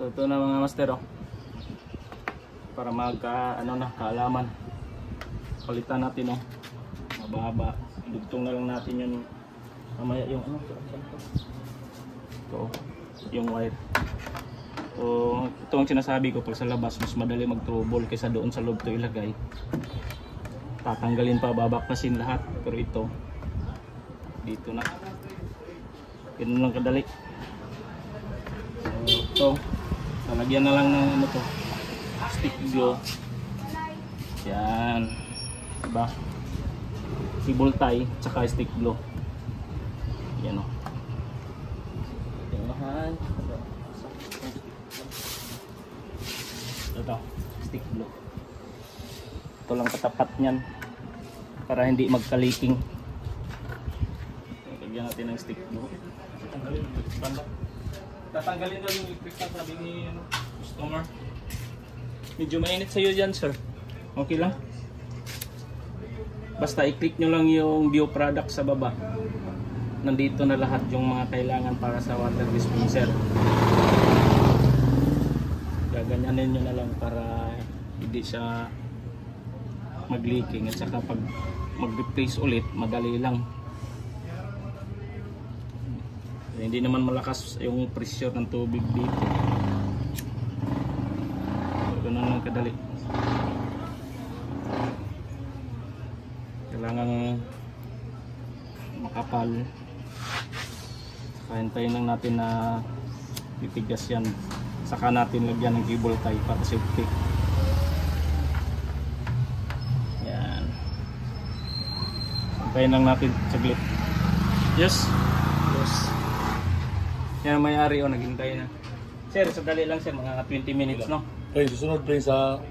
So ito na mga master, oh. Para ano na, kaalaman. Palitan natin, oh. Mababa. Dugtong na lang natin yung mamaya yung ano. Ito, yung wire. So ito ang sinasabi ko, pag sa labas mas madali mag-trouble kaysa doon sa loob to ilagay. Tatanggalin pa, babaklasin lahat. Pero ito, dito na. Ganun lang kadali. So ito, talagyan na lang ng ano to, stick glue. Yan, diba? Cable tie tsaka stick glue. Yan, o. Ito, stick glue. Ito lang katapat niyan para hindi magka-leaking. Lagyan natin ng stick glue. Tatanggalin na yung electric fan, sabi ni customer. Medyo mainit sa'yo dyan, sir. Okay lang. Basta i-click nyo lang yung view product sa baba. Nandito na lahat yung mga kailangan para sa water dispenser. Gaganyanin nyo na lang para hindi siya mag-leaking. At saka pag mag-replace ulit, madali lang. Hindi naman malakas yung pressure ng tubig dito. Ganun lang kadali. Kailangan makapal. Hintayin lang natin na titigas yan. Saka natin lagyan ng cable tie para safety. Yan. Hintayin lang natin saglit. Yes. Yes. Yan ang may-ari, o, naghintay na. Sir, sadali lang sir, mga 20 minutes, no? Okay, susunod pa sa...